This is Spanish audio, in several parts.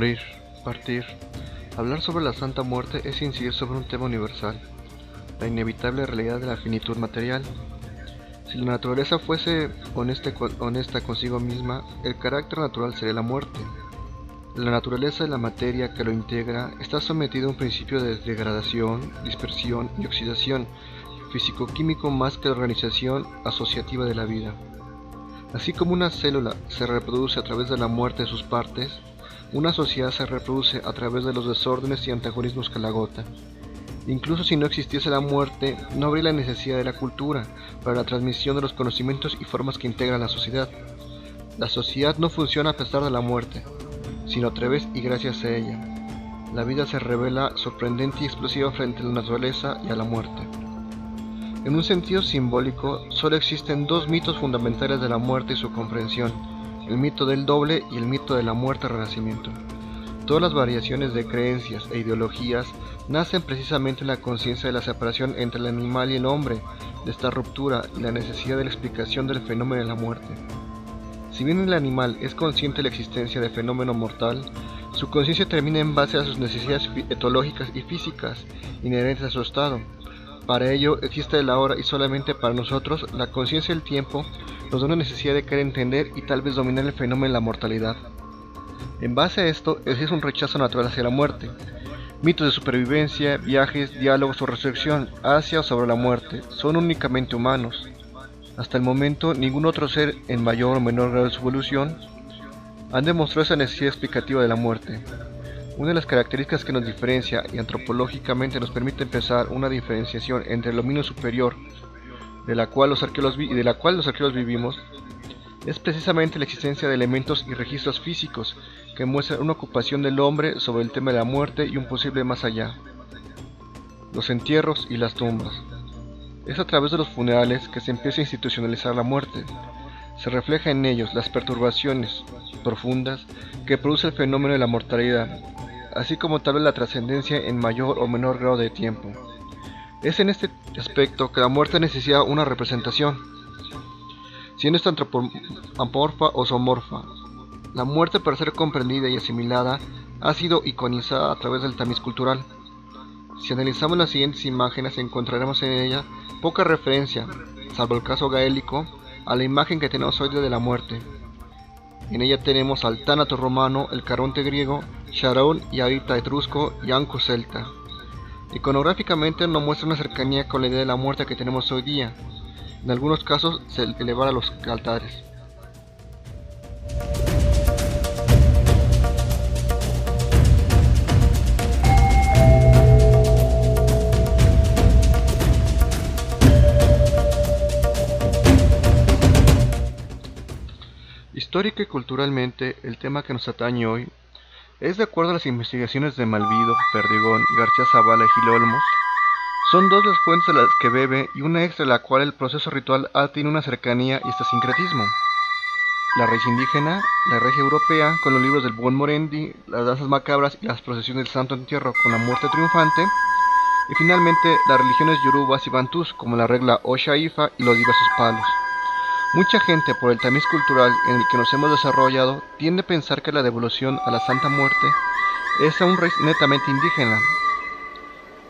Morir, partir. Hablar sobre la Santa Muerte es incidir sobre un tema universal, la inevitable realidad de la finitud material. Si la naturaleza fuese honesta consigo misma, el carácter natural sería la muerte. La naturaleza de la materia que lo integra está sometida a un principio de degradación, dispersión y oxidación físico-químico más que de organización asociativa de la vida. Así como una célula se reproduce a través de la muerte de sus partes, una sociedad se reproduce a través de los desórdenes y antagonismos que la agotan. Incluso si no existiese la muerte, no habría la necesidad de la cultura para la transmisión de los conocimientos y formas que integran la sociedad. La sociedad no funciona a pesar de la muerte, sino a través y gracias a ella. La vida se revela sorprendente y explosiva frente a la naturaleza y a la muerte. En un sentido simbólico, solo existen dos mitos fundamentales de la muerte y su comprensión: el mito del doble y el mito de la muerte-renacimiento. Todas las variaciones de creencias e ideologías nacen precisamente en la conciencia de la separación entre el animal y el hombre, de esta ruptura y la necesidad de la explicación del fenómeno de la muerte. Si bien el animal es consciente de la existencia del fenómeno mortal, su conciencia termina en base a sus necesidades etológicas y físicas inherentes a su estado. Para ello existe el ahora y solamente para nosotros la conciencia del tiempo nos da una necesidad de querer entender y tal vez dominar el fenómeno de la mortalidad. En base a esto existe un rechazo natural hacia la muerte. Mitos de supervivencia, viajes, diálogos o resurrección hacia o sobre la muerte son únicamente humanos. Hasta el momento, ningún otro ser, en mayor o menor grado de su evolución, han demostrado esa necesidad explicativa de la muerte. Una de las características que nos diferencia y antropológicamente nos permite empezar una diferenciación entre el dominio superior, de la cual los arqueólogos vivimos, es precisamente la existencia de elementos y registros físicos que muestran una ocupación del hombre sobre el tema de la muerte y un posible más allá: los entierros y las tumbas. Es a través de los funerales que se empieza a institucionalizar la muerte. Se refleja en ellos las perturbaciones profundas que produce el fenómeno de la mortalidad, así como tal vez la trascendencia en mayor o menor grado de tiempo. Es en este aspecto que la muerte necesita una representación, siendo esta antropomorfa o zoomorfa. La muerte, para ser comprendida y asimilada, ha sido iconizada a través del tamiz cultural. Si analizamos las siguientes imágenes, encontraremos en ella poca referencia, salvo el caso gaélico, a la imagen que tenemos hoy de la muerte. En ella tenemos al tánato romano, el caronte griego, Sharon y Arita etrusco y Ancus celta. Iconográficamente nos muestra una cercanía con la idea de la muerte que tenemos hoy día. En algunos casos se eleva a los altares. Histórica y culturalmente, el tema que nos atañe hoy es, de acuerdo a las investigaciones de Malvido, Perdigón, García Zavala y Gil Olmos, son dos las fuentes de las que bebe y una extra de la cual el proceso ritual tiene una cercanía y este sincretismo: la raíz indígena, la raíz europea con los libros del Buen Morendi, las danzas macabras y las procesiones del Santo Entierro con la muerte triunfante, y finalmente las religiones yorubas y bantús como la regla Osha Ifa y los diversos palos. Mucha gente, por el tamiz cultural en el que nos hemos desarrollado, tiende a pensar que la devolución a la Santa Muerte es a un raíz netamente indígena.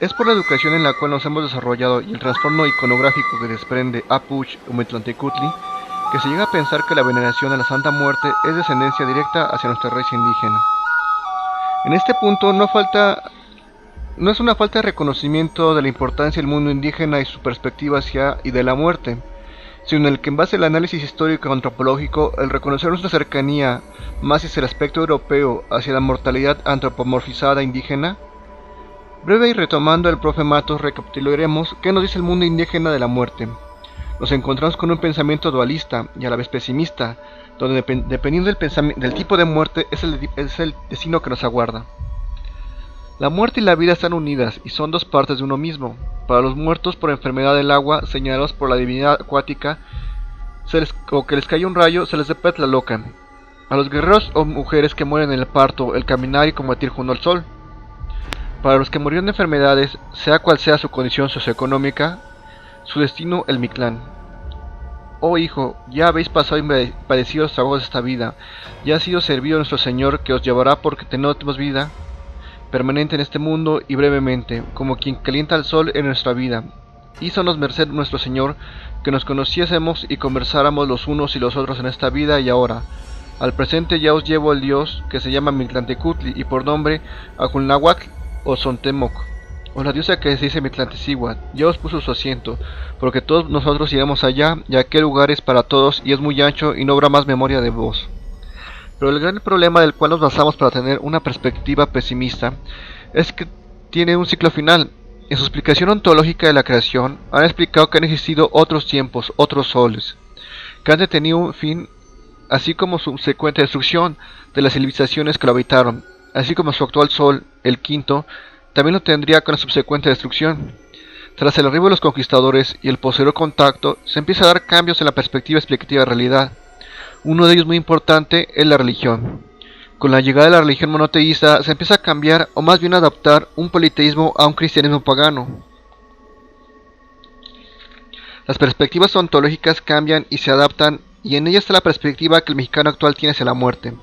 Es por la educación en la cual nos hemos desarrollado y el trastorno iconográfico que desprende Apuch o Metlantecutli que se llega a pensar que la veneración a la Santa Muerte es descendencia directa hacia nuestra raíz indígena. En este punto no es una falta de reconocimiento de la importancia del mundo indígena y su perspectiva hacia y de la muerte, sino en el que, en base al análisis histórico y antropológico, el reconocer nuestra cercanía más hacia el aspecto europeo, hacia la mortalidad antropomorfizada indígena. Breve y retomando el profe Matos, recapitularemos qué nos dice el mundo indígena de la muerte. Nos encontramos con un pensamiento dualista y a la vez pesimista, donde dependiendo del tipo de muerte es el destino que nos aguarda. La muerte y la vida están unidas y son dos partes de uno mismo. Para los muertos por enfermedad del agua, señalados por la divinidad acuática, o que les cae un rayo, se les depeta la loca. A los guerreros o mujeres que mueren en el parto, el caminar y combatir junto al sol. Para los que murieron de enfermedades, sea cual sea su condición socioeconómica, su destino el Mictlán. Oh hijo, ya habéis pasado y padecido los trabajos de esta vida, ya ha sido servido nuestro Señor, que os llevará porque tenemos vida permanente en este mundo y brevemente, como quien calienta el sol en nuestra vida. Hízonos merced nuestro Señor, que nos conociésemos y conversáramos los unos y los otros en esta vida y ahora. Al presente ya os llevo el Dios, que se llama Mictlantecutli, y por nombre Ajulnahuatl o Sontemoc, o la diosa que se dice Mictlantecíhuatl, ya os puso su asiento, porque todos nosotros iremos allá, y aquel lugar es para todos, y es muy ancho, y no habrá más memoria de vos. Pero el gran problema del cual nos basamos para tener una perspectiva pesimista es que tiene un ciclo final. En su explicación ontológica de la creación, han explicado que han existido otros tiempos, otros soles, que han tenido un fin, así como su subsecuente destrucción de las civilizaciones que lo habitaron, así como su actual sol, el quinto, también lo tendría con la subsecuente destrucción. Tras el arribo de los conquistadores y el posterior contacto, se empieza a dar cambios en la perspectiva explicativa de la realidad. Uno de ellos muy importante es la religión. Con la llegada de la religión monoteísta se empieza a cambiar, o más bien a adaptar, un politeísmo a un cristianismo pagano. Las perspectivas ontológicas cambian y se adaptan, y en ella está la perspectiva que el mexicano actual tiene hacia la muerte.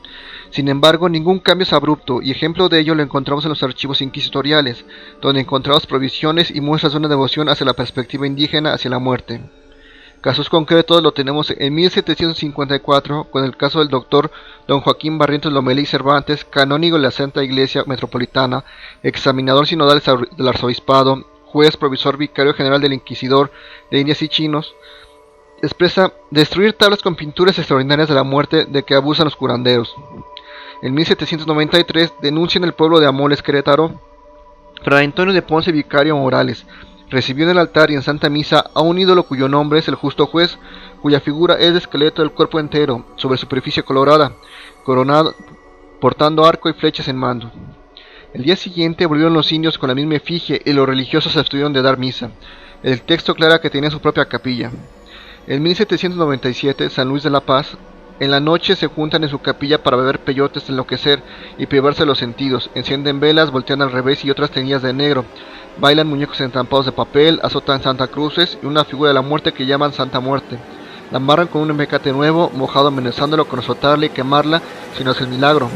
Sin embargo, ningún cambio es abrupto, y ejemplo de ello lo encontramos en los archivos inquisitoriales, donde encontramos provisiones y muestras de una devoción hacia la perspectiva indígena hacia la muerte. Casos concretos lo tenemos en 1754 con el caso del doctor don Joaquín Barrientos Lomelí Cervantes, canónigo de la Santa Iglesia Metropolitana, examinador sinodal del arzobispado, juez provisor vicario general del inquisidor de Indias y Chinos. Expresa destruir tablas con pinturas extraordinarias de la muerte de que abusan los curanderos. En 1793 denuncia en el pueblo de Amoles, Querétaro, Fray Antonio de Ponce Vicario Morales. Recibió en el altar y en Santa Misa a un ídolo cuyo nombre es el justo juez, cuya figura es de esqueleto del cuerpo entero, sobre superficie colorada, coronado, portando arco y flechas en mando. El día siguiente volvieron los indios con la misma efigie y los religiosos se abstuvieron de dar misa. El texto aclara que tenía su propia capilla. En 1797, San Luis de la Paz, en la noche se juntan en su capilla para beber peyotes, enloquecer y privarse de los sentidos, encienden velas, voltean al revés y otras teñidas de negro. Bailan muñecos entampados de papel, azotan Santa Cruces y una figura de la muerte que llaman Santa Muerte. La amarran con un mecate nuevo, mojado, amenazándolo con azotarla y quemarla si no hace el milagro.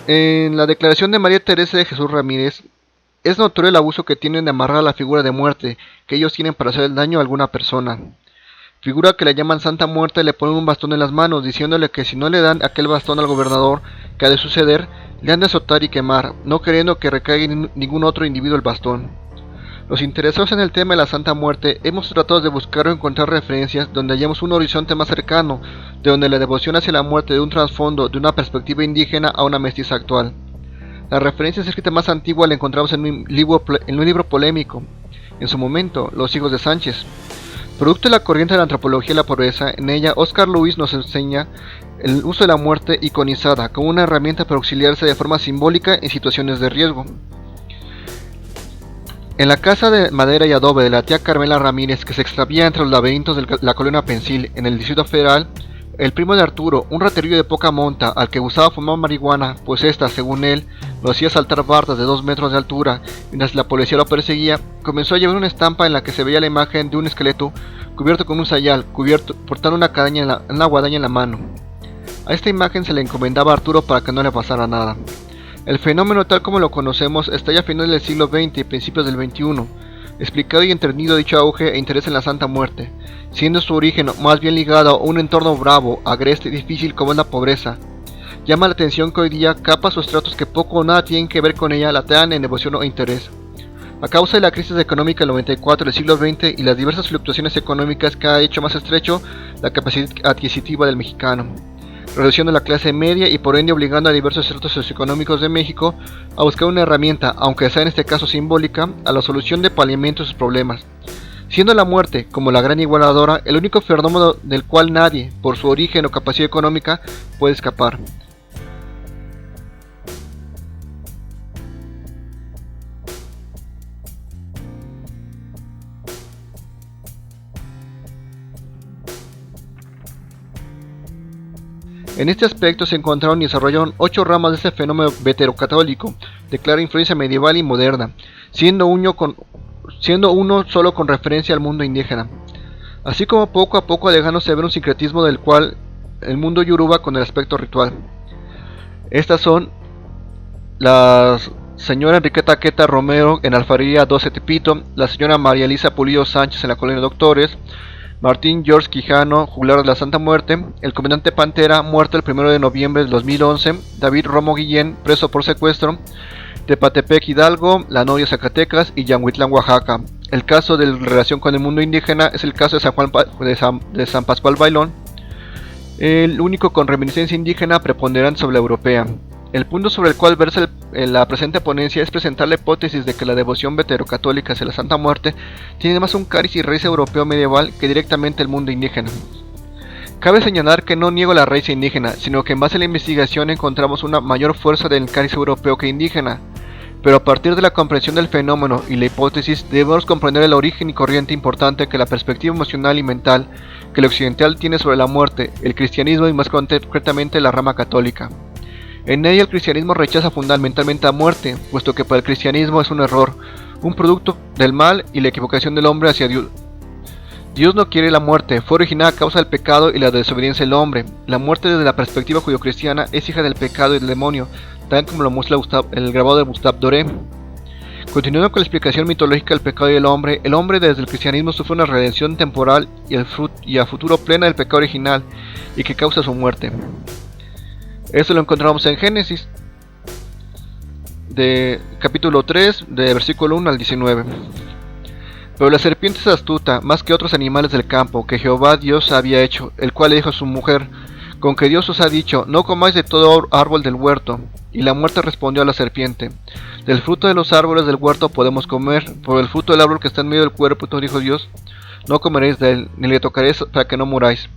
En la declaración de María Teresa de Jesús Ramírez, es notorio el abuso que tienen de amarrar a la figura de muerte que ellos tienen para hacer el daño a alguna persona. Figura que le llaman Santa Muerte, le ponen un bastón en las manos, diciéndole que si no le dan aquel bastón al gobernador, que ha de suceder, le han de azotar y quemar, no queriendo que recaiga en ningún otro individuo el bastón. Los interesados en el tema de la Santa Muerte hemos tratado de buscar o encontrar referencias donde hallamos un horizonte más cercano, de donde la devoción hacia la muerte de un trasfondo de una perspectiva indígena a una mestiza actual. La referencia escrita más antigua la encontramos en un libro polémico, en su momento, Los hijos de Sánchez. Producto de la corriente de la antropología y la pobreza, en ella Oscar Luis nos enseña el uso de la muerte iconizada como una herramienta para auxiliarse de forma simbólica en situaciones de riesgo. En la casa de madera y adobe de la tía Carmela Ramírez, que se extravía entre los laberintos de la colonia Pensil en el Distrito Federal, el primo de Arturo, un raterillo de poca monta al que gustaba fumar marihuana, pues esta, según él, lo hacía saltar bardas de 2 metros de altura, mientras la policía lo perseguía, comenzó a llevar una estampa en la que se veía la imagen de un esqueleto cubierto con un sayal, portando una guadaña en la mano. A esta imagen se le encomendaba a Arturo para que no le pasara nada. El fenómeno tal como lo conocemos está ya a finales del siglo XX y principios del XXI, explicado y entendido dicho auge e interés en la Santa Muerte, siendo su origen más bien ligado a un entorno bravo, agreste y difícil como es la pobreza. Llama la atención que hoy día capas o estratos que poco o nada tienen que ver con ella la tengan en devoción o interés. A causa de la crisis económica del 94 del siglo XX y las diversas fluctuaciones económicas que ha hecho más estrecho la capacidad adquisitiva del mexicano, reduciendo la clase media y por ende obligando a diversos estratos socioeconómicos de México a buscar una herramienta, aunque sea en este caso simbólica, a la solución de paliamiento de sus problemas, siendo la muerte, como la gran igualadora, el único fenómeno del cual nadie, por su origen o capacidad económica, puede escapar. En este aspecto se encontraron y desarrollaron 8 ramas de este fenómeno veterocatólico, de clara influencia medieval y moderna, siendo uno solo con referencia al mundo indígena. así como poco a poco alejándose ver un sincretismo del cual el mundo yoruba con el aspecto ritual. Estas son la señora Enriqueta Queta Romero en Alfarería 12 Tepito, la señora María Elisa Pulido Sánchez en la Colonia Doctores, Martín George Quijano, juglar de la Santa Muerte, el comandante Pantera, muerto el 1 de noviembre de 2011, David Romo Guillén, preso por secuestro, Tepatepec Hidalgo, La Novia Zacatecas y Yanguitlán Oaxaca. El caso de relación con el mundo indígena es el caso de San Pascual Bailón, el único con reminiscencia indígena preponderante sobre la europea. El punto sobre el cual versa la presente ponencia es presentar la hipótesis de que la devoción veterocatólica hacia la Santa Muerte tiene más un cariz y raíz europeo medieval que directamente el mundo indígena. Cabe señalar que no niego la raíz indígena, sino que en base a la investigación encontramos una mayor fuerza del cariz europeo que indígena, pero a partir de la comprensión del fenómeno y la hipótesis debemos comprender el origen y corriente importante que la perspectiva emocional y mental que el occidental tiene sobre la muerte, el cristianismo y más concretamente la rama católica. En ella el cristianismo rechaza fundamentalmente la muerte, puesto que para el cristianismo es un error, un producto del mal y la equivocación del hombre hacia Dios. Dios no quiere la muerte, fue originada a causa del pecado y la desobediencia del hombre. La muerte desde la perspectiva judio-cristiana es hija del pecado y del demonio, tal como lo muestra el grabado de Gustave Doré. Continuando con la explicación mitológica del pecado y del hombre, el hombre desde el cristianismo sufre una redención temporal y a futuro plena del pecado original y que causa su muerte. Esto lo encontramos en Génesis, de capítulo 3, de versículo 1 al 19. Pero la serpiente es astuta, más que otros animales del campo, que Jehová Dios había hecho, el cual le dijo a su mujer, con que Dios os ha dicho, no comáis de todo árbol del huerto. Y la muerte respondió a la serpiente, del fruto de los árboles del huerto podemos comer, por el fruto del árbol que está en medio del cuerpo, dijo Dios, no comeréis de él, ni le tocaréis para que no muráis.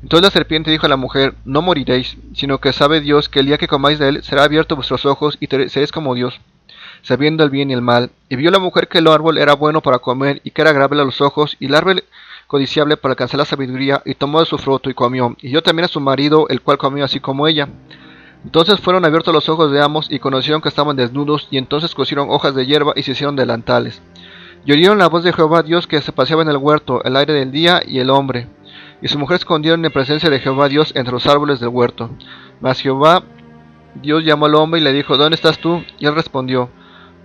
Entonces la serpiente dijo a la mujer, no moriréis, sino que sabe Dios que el día que comáis de él será abierto vuestros ojos y seréis como Dios, sabiendo el bien y el mal. Y vio la mujer que el árbol era bueno para comer y que era agradable a los ojos, y el árbol codiciable para alcanzar la sabiduría, y tomó de su fruto y comió, y dio también a su marido, el cual comió así como ella. Entonces fueron abiertos los ojos de ambos y conocieron que estaban desnudos, y entonces cosieron hojas de hierba y se hicieron delantales. Y oyeron la voz de Jehová Dios que se paseaba en el huerto, el aire del día y el hombre. Y su mujer escondieron en presencia de Jehová Dios entre los árboles del huerto. Mas Jehová Dios llamó al hombre y le dijo, ¿dónde estás tú? Y él respondió,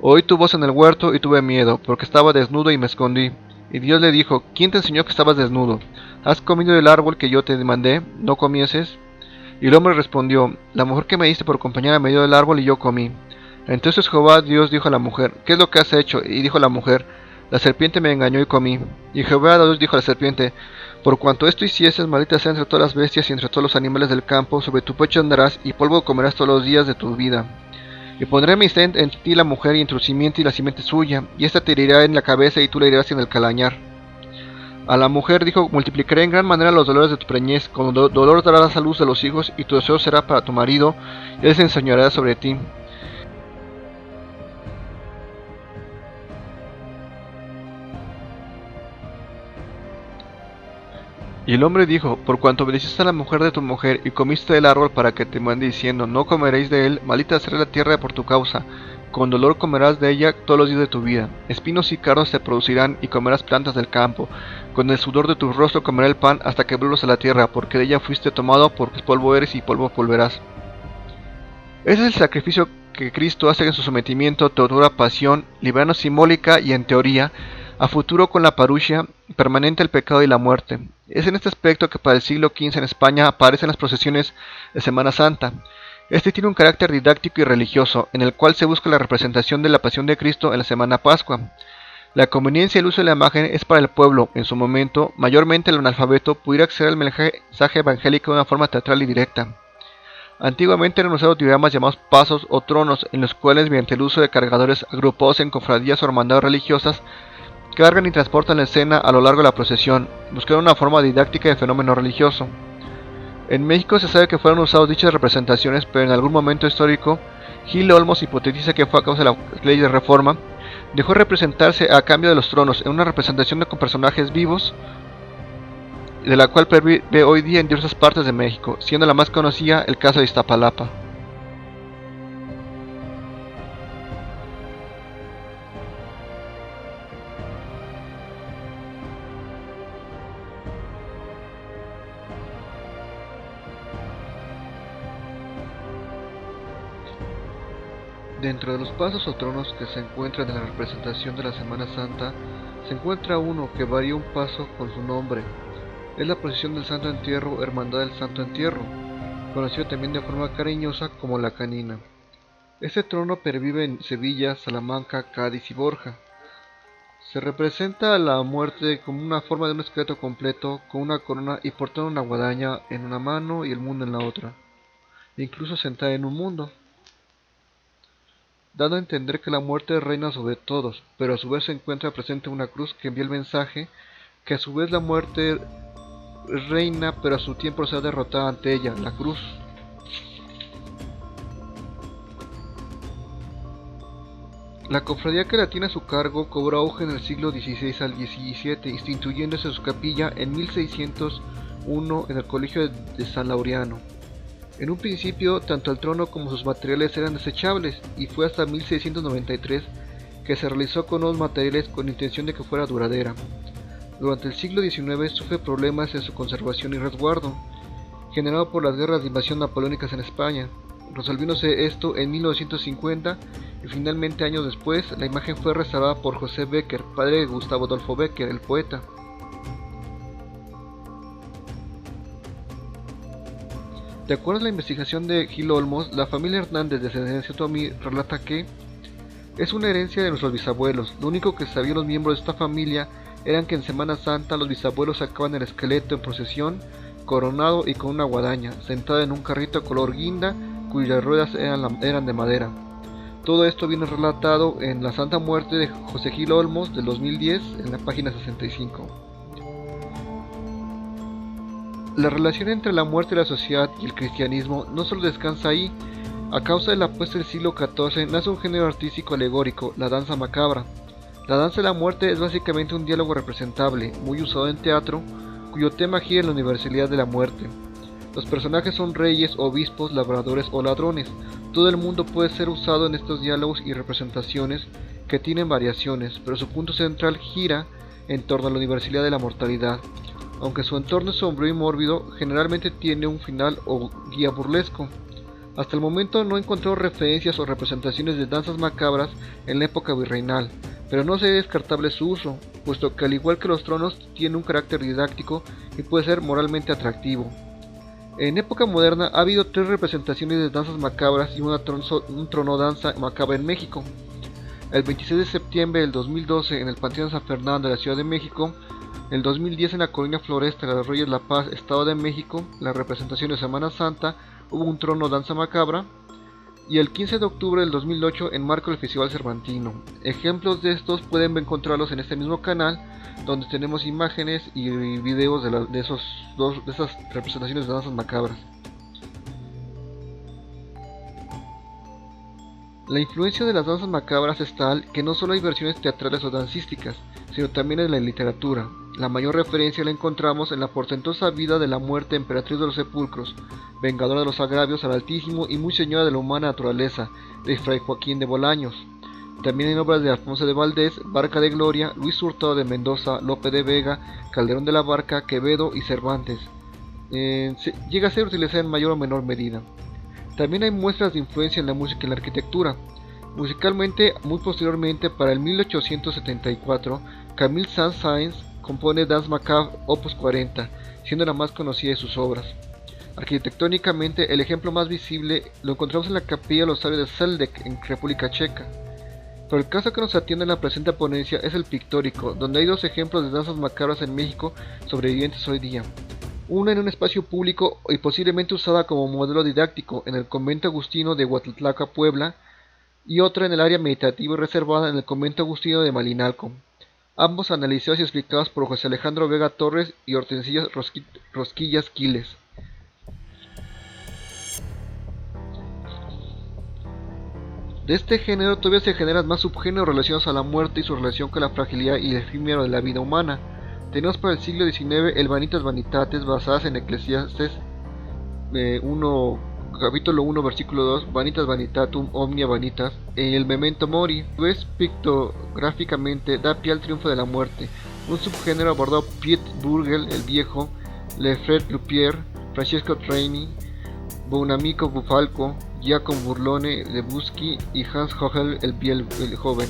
oí tu voz en el huerto y tuve miedo, porque estaba desnudo y me escondí. Y Dios le dijo, ¿quién te enseñó que estabas desnudo? ¿Has comido del árbol que yo te mandé? ¿No comieses? Y el hombre respondió, la mujer que me diste por compañera me dio del árbol y yo comí. Entonces Jehová Dios dijo a la mujer, ¿qué es lo que has hecho? Y dijo la mujer, la serpiente me engañó y comí. Y Jehová Dios dijo a la serpiente, por cuanto esto hicieses, maldita sea entre todas las bestias y entre todos los animales del campo, sobre tu pecho andarás y polvo comerás todos los días de tu vida. Y pondré mi simiente en ti la mujer y en tu simiente y la simiente suya, y ésta te herirá en la cabeza y tú le herirás en el calañar. A la mujer dijo, multiplicaré en gran manera los dolores de tu preñez, con dolor darás a luz de los hijos, y tu deseo será para tu marido, y él se enseñoreará sobre ti. Y el hombre dijo, por cuanto obedeciste a la mujer de tu mujer, y comiste del árbol para que te mande diciendo, no comeréis de él, maldita será la tierra por tu causa, con dolor comerás de ella todos los días de tu vida, espinos y cardos te producirán, y comerás plantas del campo, con el sudor de tu rostro comerás el pan hasta que vuelvas a la tierra, porque de ella fuiste tomado, porque polvo eres y polvo volverás. Ese es el sacrificio que Cristo hace en su sometimiento, tortura, pasión, librando simbólica y en teoría, a futuro con la parusia, permanente el pecado y la muerte. Es en este aspecto que para el siglo XV en España aparecen las procesiones de Semana Santa. Este tiene un carácter didáctico y religioso, en el cual se busca la representación de la pasión de Cristo en la Semana Pascua. La conveniencia y el uso de la imagen es para el pueblo, en su momento, mayormente el analfabeto, pudiera acceder al mensaje evangélico de una forma teatral y directa. Antiguamente eran usados diagramas llamados pasos o tronos, en los cuales mediante el uso de cargadores agrupados en cofradías o hermandades religiosas, cargan y transportan la escena a lo largo de la procesión, buscando una forma didáctica de fenómeno religioso. En México se sabe que fueron usadas dichas representaciones, pero en algún momento histórico, Gil Olmos hipotetiza que fue a causa de la ley de reforma, dejó representarse a cambio de los tronos en una representación con personajes vivos, de la cual pervive hoy día en diversas partes de México, siendo la más conocida el caso de Iztapalapa. Dentro de los pasos o tronos que se encuentran en la representación de la Semana Santa, se encuentra uno que varía un paso con su nombre. Es la procesión del Santo Entierro o Hermandad del Santo Entierro, conocido también de forma cariñosa como la Canina. Este trono pervive en Sevilla, Salamanca, Cádiz y Borja. Se representa a la muerte como una forma de un esqueleto completo, con una corona y portando una guadaña en una mano y el mundo en la otra, incluso sentada en un mundo, dando a entender que la muerte reina sobre todos, pero a su vez se encuentra presente una cruz que envía el mensaje que a su vez la muerte reina, pero a su tiempo será derrotada ante ella, la cruz. La cofradía que la tiene a su cargo cobró auge en el siglo XVI al XVII, instituyéndose su capilla en 1601 en el Colegio de San Laureano. En un principio, tanto el trono como sus materiales eran desechables, y fue hasta 1693 que se realizó con nuevos materiales con intención de que fuera duradera. Durante el siglo XIX sufre problemas en su conservación y resguardo, generado por las guerras de invasión napoleónicas en España, resolviéndose esto en 1950 y finalmente años después la imagen fue restaurada por José Becker, padre de Gustavo Adolfo Becker, el poeta. De acuerdo a la investigación de Gil Olmos, la familia Hernández de descendencia otomí relata que es una herencia de nuestros bisabuelos. Lo único que sabían los miembros de esta familia eran que en Semana Santa los bisabuelos sacaban el esqueleto en procesión, coronado y con una guadaña, sentado en un carrito color guinda cuyas ruedas eran de madera. Todo esto viene relatado en La Santa Muerte de José Gil Olmos del 2010 en la página 65. La relación entre la muerte y la sociedad y el cristianismo no solo descansa ahí. A causa de la peste del siglo XIV nace un género artístico alegórico, la danza macabra. La danza de la muerte es básicamente un diálogo representable, muy usado en teatro, cuyo tema gira en la universalidad de la muerte. Los personajes son reyes, obispos, labradores o ladrones. Todo el mundo puede ser usado en estos diálogos y representaciones que tienen variaciones, pero su punto central gira en torno a la universalidad de la mortalidad. Aunque su entorno es sombrío y mórbido, generalmente tiene un final o guía burlesco. Hasta el momento no he encontrado referencias o representaciones de danzas macabras en la época virreinal, pero no sería descartable su uso, puesto que al igual que los tronos tiene un carácter didáctico y puede ser moralmente atractivo. En época moderna ha habido 3 representaciones de danzas macabras y un trono danza macabra en México. El 26 de septiembre del 2012 en el Panteón San Fernando de la Ciudad de México, el 2010 en la Colonia Floresta de los Reyes La Paz, Estado de México, la representación de Semana Santa, hubo un trono danza macabra, y el 15 de octubre del 2008 en marco del Festival Cervantino. Ejemplos de estos pueden encontrarlos en este mismo canal, donde tenemos imágenes y videos de esas representaciones de danzas macabras. La influencia de las danzas macabras es tal que no solo hay versiones teatrales o dancísticas, sino también en la literatura. La mayor referencia la encontramos en la portentosa vida de la muerte emperatriz de los sepulcros, vengadora de los agravios al Altísimo y muy señora de la humana naturaleza, de Fray Joaquín de Bolaños. También en obras de Alfonso de Valdés, Barca de Gloria, Luis Hurtado de Mendoza, Lope de Vega, Calderón de la Barca, Quevedo y Cervantes. Llega a ser utilizada en mayor o menor medida. También hay muestras de influencia en la música y en la arquitectura. Musicalmente, muy posteriormente, para el 1874, Camille Saint-Saëns compone Danse Macabre Opus 40, siendo la más conocida de sus obras. Arquitectónicamente, el ejemplo más visible lo encontramos en la Capilla de los Sabios de Seldec, en República Checa. Pero el caso que nos atiende en la presente ponencia es el pictórico, donde hay 2 ejemplos de danzas macabras en México sobrevivientes hoy día. Una en un espacio público y posiblemente usada como modelo didáctico en el convento agustino de Huatlaca, Puebla, y otra en el área meditativa y reservada en el convento agustino de Malinalco. Ambos analizados y explicados por José Alejandro Vega Torres y Hortensia Rosquillas Quiles. De este género todavía se generan más subgéneros relacionados a la muerte y su relación con la fragilidad y el efímero de la vida humana. Tenemos para el siglo XIX el Vanitas Vanitates, basadas en Eclesiastes 1, capítulo 1, versículo 2, Vanitas Vanitatum Omnia Vanitas, en el Memento Mori. Pues pictográficamente da pie al triunfo de la muerte, un subgénero abordado Piet Burgel el Viejo, Lefred Lupier, Francesco Traini, Buonamico Bufalco, Giacomo Burlone de Buschi y Hans Hogel el joven.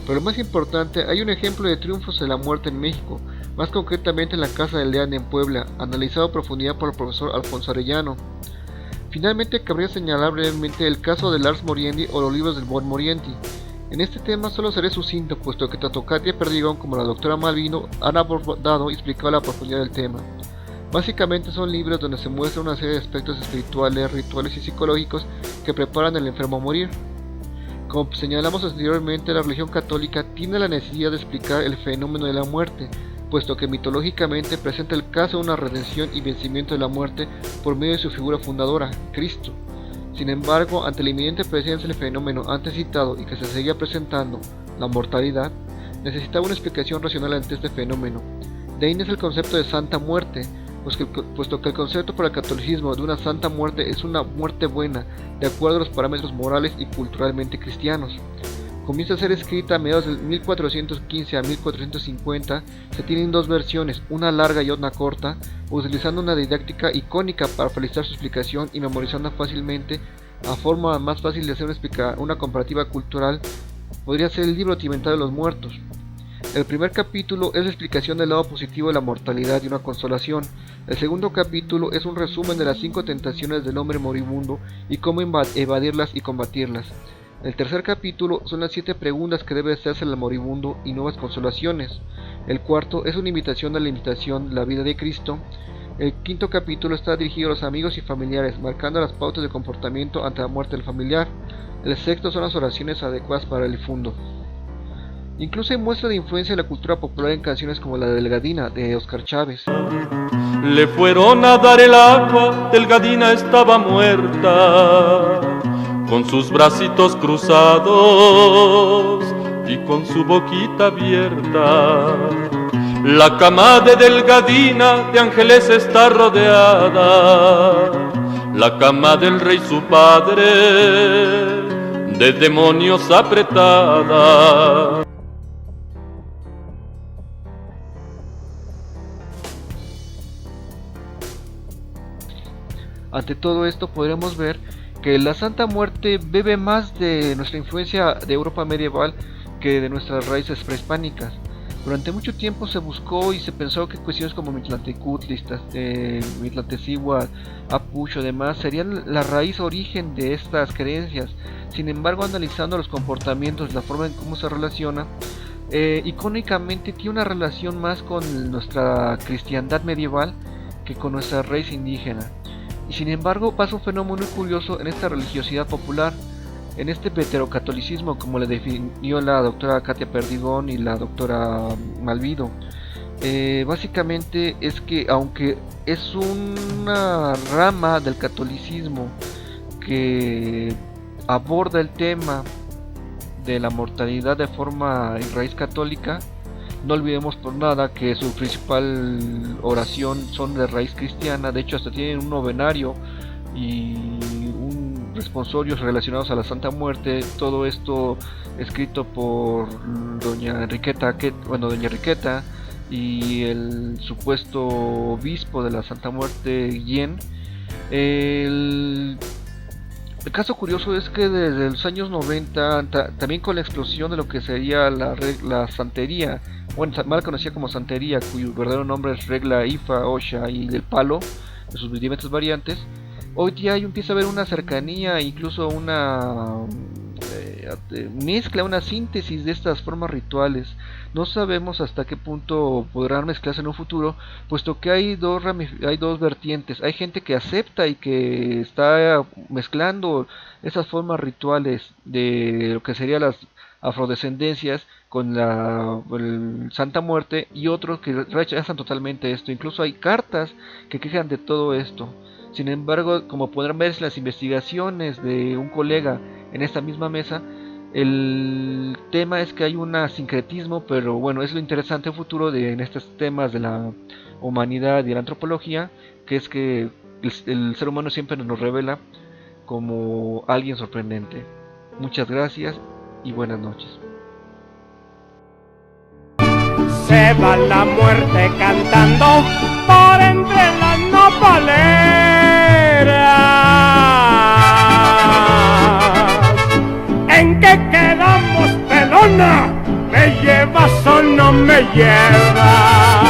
Pero lo más importante, hay un ejemplo de triunfos de la muerte en México, más concretamente en la Casa del León en Puebla, analizado a profundidad por el profesor Alfonso Arellano. Finalmente, cabría señalar brevemente el caso de Lars Moriendi o los libros del buen Morienti. En este tema solo seré sucinto, puesto que tanto Katia Perdigón como la doctora Malvino han abordado y explicado la profundidad del tema. Básicamente son libros donde se muestra una serie de aspectos espirituales, rituales y psicológicos que preparan al enfermo a morir. Como señalamos anteriormente, la religión católica tiene la necesidad de explicar el fenómeno de la muerte, puesto que mitológicamente presenta el caso de una redención y vencimiento de la muerte por medio de su figura fundadora, Cristo. Sin embargo, ante la inminente presencia del fenómeno antes citado y que se seguía presentando, la mortalidad, necesitaba una explicación racional ante este fenómeno. De ahí nace el concepto de Santa Muerte, puesto que el concepto para el catolicismo de una Santa Muerte es una muerte buena, de acuerdo a los parámetros morales y culturalmente cristianos. Comienza a ser escrita a mediados del 1415 a 1450, se tienen dos versiones, una larga y otra corta, utilizando una didáctica icónica para facilitar su explicación y memorizando fácilmente, a forma más fácil de hacer una comparativa cultural, podría ser el libro Timentario de los Muertos. El primer capítulo es la explicación del lado positivo de la mortalidad y una consolación. El segundo capítulo es un resumen de las 5 tentaciones del hombre moribundo y cómo evadirlas y combatirlas. El tercer capítulo son las 7 preguntas que debe hacerse al moribundo y nuevas consolaciones. El cuarto es una invitación a la imitación de la vida de Cristo. El quinto capítulo está dirigido a los amigos y familiares, marcando las pautas de comportamiento ante la muerte del familiar. El sexto son las oraciones adecuadas para el difunto. Incluso hay muestra de influencia de la cultura popular en canciones como la de Delgadina, de Oscar Chávez. Le fueron a dar el agua, Delgadina estaba muerta, con sus bracitos cruzados y con su boquita abierta. La cama de Delgadina de ángeles está rodeada, la cama del rey su padre de demonios apretada. Ante todo esto podremos ver que la Santa Muerte bebe más de nuestra influencia de Europa medieval que de nuestras raíces prehispánicas. Durante mucho tiempo se buscó y se pensó que cuestiones como Mictlantecutli, Mitlantecíhuatl, Apucho y demás serían la raíz origen de estas creencias. Sin embargo, analizando los comportamientos, la forma en cómo se relaciona, icónicamente tiene una relación más con nuestra cristiandad medieval que con nuestra raíz indígena. Y sin embargo pasa un fenómeno muy curioso en esta religiosidad popular, en este heterocatolicismo como le definió la doctora Katia Perdigón y la doctora Malvido. Básicamente es que aunque es una rama del catolicismo que aborda el tema de la mortalidad de forma y raíz católica, no olvidemos por nada que su principal oración son de raíz cristiana. De hecho hasta tienen un novenario y un responsorios relacionados a la Santa Muerte. Todo esto escrito por doña Enriqueta y el supuesto obispo de la Santa Muerte, Guillén. El caso curioso es que desde los años 90, también con la explosión de lo que sería la santería, bueno, mal conocida como santería, cuyo verdadero nombre es regla Ifa, Osha y del palo, de sus diversas variantes, hoy día empieza a haber una cercanía, incluso una mezcla, una síntesis de estas formas rituales. No sabemos hasta qué punto podrán mezclarse en un futuro, puesto que hay dos vertientes. Hay gente que acepta y que está mezclando esas formas rituales de lo que serían las afrodescendencias con la Santa Muerte, y otros que rechazan totalmente esto. Incluso hay cartas que quejan de todo esto. Sin embargo, como podrán ver en las investigaciones de un colega en esta misma mesa, el tema es que hay un sincretismo, pero bueno, es lo interesante futuro en estos temas de la humanidad y la antropología, que es que el ser humano siempre nos revela como alguien sorprendente. Muchas gracias y buenas noches. Se va la muerte cantando por entre las nopaleras. que quedamos pelona, ¿me llevas o no me llevas?